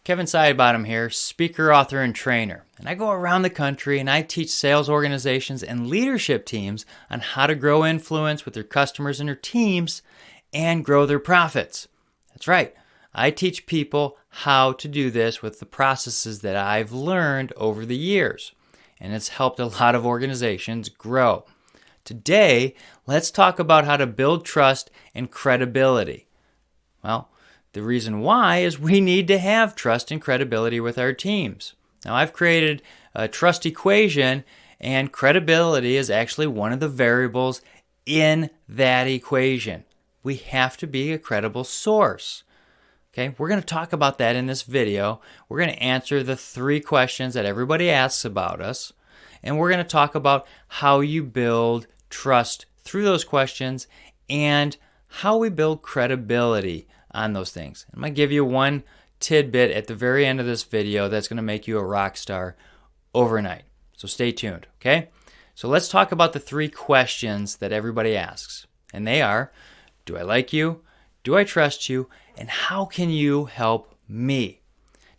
Kevin Sidebottom here, speaker, author, and trainer. And I go around the country and I teach sales organizations and leadership teams on how to grow influence with their customers and their teams and grow their profits. That's right. I teach people how to do this with the processes that I've learned over the years. And it's helped a lot of organizations grow. Today, let's talk about how to build trust and credibility. Well, the reason why is we need to have trust and credibility with our teams. Now, I've created a trust equation, and credibility is actually one of the variables in that equation. We have to be a credible source. Okay, we're going to talk about that in this video. We're going to answer the 3 questions that everybody asks about us, and we're going to talk about how you build trust through those questions and how we build credibility on those things. I'm going to give you one tidbit at the very end of this video that's going to make you a rock star overnight. So stay tuned, okay? So let's talk about the 3 questions that everybody asks. And they are, do I like you? Do I trust you? And how can you help me?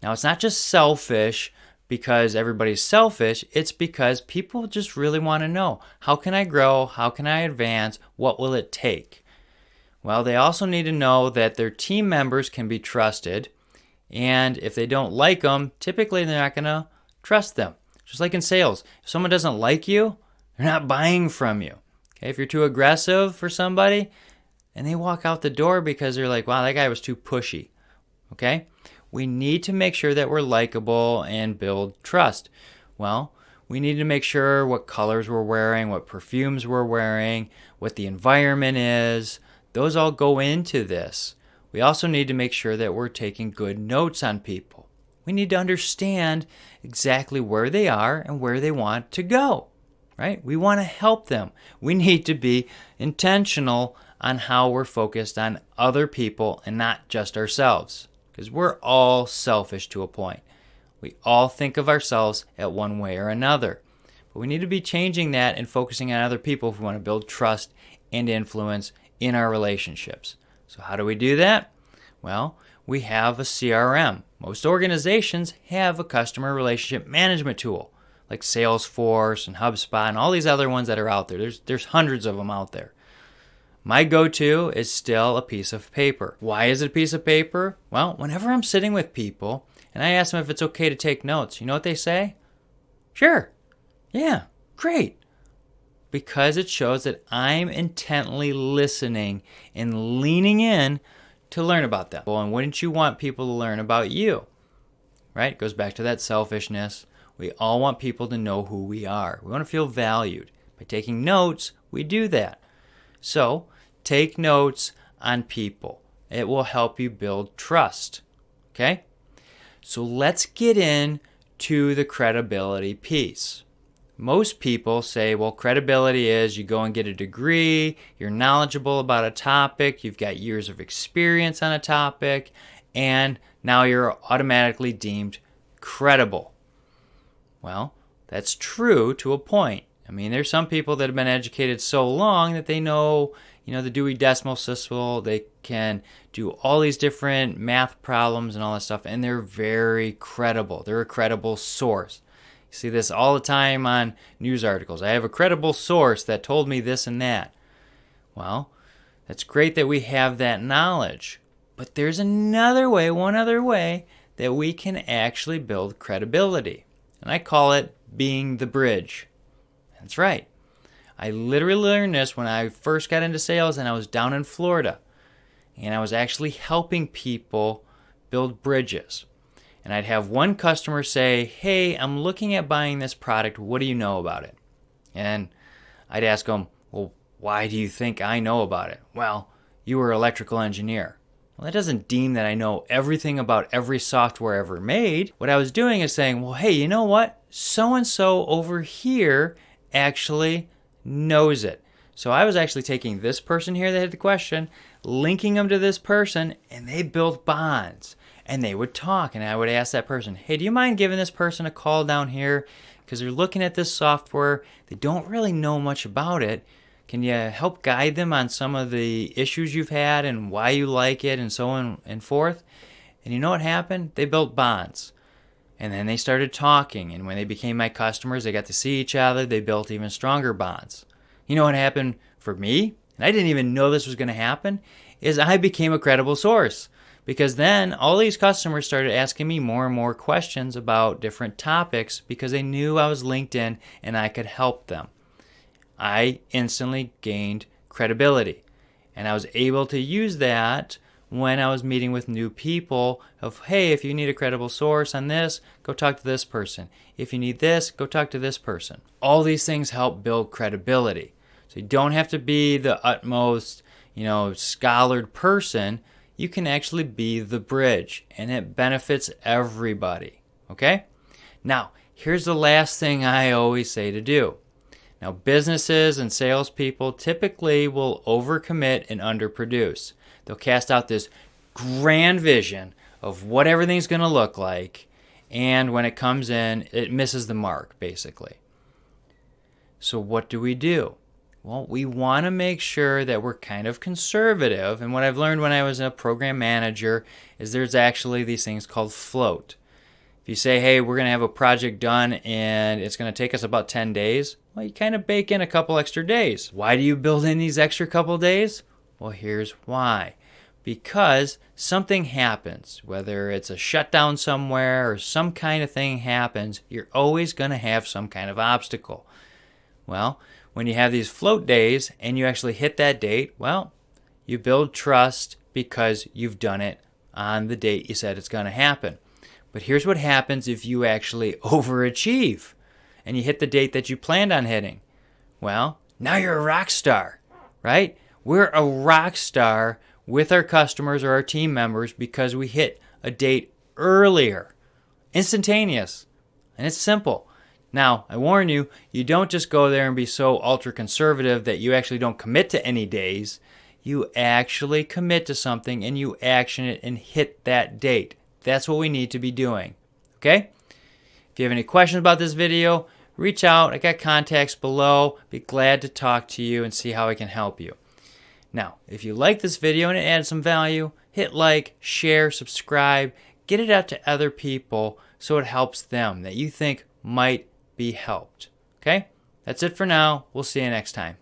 Now, it's not just selfish because everybody's selfish. It's because people just really want to know, how can I grow? How can I advance? What will it take? Well, they also need to know that their team members can be trusted, and if they don't like them, typically they're not going to trust them. Just like in sales, if someone doesn't like you, they're not buying from you. Okay, if you're too aggressive for somebody, and they walk out the door because they're like, wow, that guy was too pushy. Okay, we need to make sure that we're likable and build trust. Well, we need to make sure what colors we're wearing, what perfumes we're wearing, what the environment is. Those all go into this. We also need to make sure that we're taking good notes on people. We need to understand exactly where they are and where they want to go, right? We want to help them. We need to be intentional on how we're focused on other people and not just ourselves, because we're all selfish to a point. We all think of ourselves at one way or another. But we need to be changing that and focusing on other people if we want to build trust and influence in our relationships. So how do we do that? Well, we have a CRM. Most organizations have a customer relationship management tool like Salesforce and HubSpot and all these other ones that are out there. There's hundreds of them out there. My go-to is still a piece of paper. Why is it a piece of paper? Well, whenever I'm sitting with people and I ask them if it's okay to take notes, you know what they say? Sure. Yeah, great. Because it shows that I'm intently listening and leaning in to learn about them. Well, and wouldn't you want people to learn about you? Right? It goes back to that selfishness. We all want people to know who we are. We want to feel valued. By taking notes, we do that. So, take notes on people. It will help you build trust. Okay? So let's get into the credibility piece. Most people say, well, credibility is you go and get a degree, you're knowledgeable about a topic, you've got years of experience on a topic, and now you're automatically deemed credible. Well, that's true to a point. I mean, there's some people that have been educated so long that they know, the Dewey Decimal System, they can do all these different math problems and all that stuff, and they're very credible. They're a credible source. You see this all the time on news articles. I have a credible source that told me this and that. Well, that's great that we have that knowledge. But there's one other way that we can actually build credibility. And I call it being the bridge. That's right. I literally learned this when I first got into sales and I was down in Florida. And I was actually helping people build bridges. And I'd have one customer say, hey, I'm looking at buying this product. What do you know about it? And I'd ask them, well, why do you think I know about it? Well, you were an electrical engineer. Well, that doesn't deem that I know everything about every software ever made. What I was doing is saying, well, hey, you know what? So-and-so over here actually knows it. So I was actually taking this person here that had the question, linking them to this person, and they built bonds. And they would talk, and I would ask that person, hey, do you mind giving this person a call down here? Because they're looking at this software. They don't really know much about it. Can you help guide them on some of the issues you've had and why you like it and so on and forth? And you know what happened? They built bonds. And then they started talking. And when they became my customers, they got to see each other. They built even stronger bonds. You know what happened for me? And I didn't even know this was going to happen, is I became a credible source. Because then all these customers started asking me more and more questions about different topics because they knew I was LinkedIn and I could help them. I instantly gained credibility. And I was able to use that when I was meeting with new people of, hey, if you need a credible source on this, go talk to this person. If you need this, go talk to this person. All these things help build credibility. So you don't have to be the utmost, scholared person. You can actually be the bridge, and it benefits everybody. Okay? Now, here's the last thing I always say to do. Now, businesses and salespeople typically will overcommit and underproduce. They'll cast out this grand vision of what everything's going to look like, and when it comes in, it misses the mark, basically. So what do? Well, we want to make sure that we're kind of conservative, and what I've learned when I was a program manager is there's actually these things called float. If you say, hey, we're going to have a project done and it's going to take us about 10 days, well, you kind of bake in a couple extra days. Why do you build in these extra couple days? Well, here's why. Because something happens, whether it's a shutdown somewhere or some kind of thing happens, you're always going to have some kind of obstacle. Well, when you have these float days and you actually hit that date, well, you build trust because you've done it on the date you said it's going to happen. But here's what happens if you actually overachieve and you hit the date that you planned on hitting. Well, now you're a rock star, right? We're a rock star with our customers or our team members because we hit a date earlier, instantaneous, and it's simple. Now, I warn you, you don't just go there and be so ultra conservative that you actually don't commit to any days. You actually commit to something and you action it and hit that date. That's what we need to be doing. Okay? If you have any questions about this video, reach out. I got contacts below. Be glad to talk to you and see how I can help you. Now, if you like this video and it adds some value, hit like, share, subscribe, get it out to other people so it helps them that you think might be helped. Okay? That's it for now. We'll see you next time.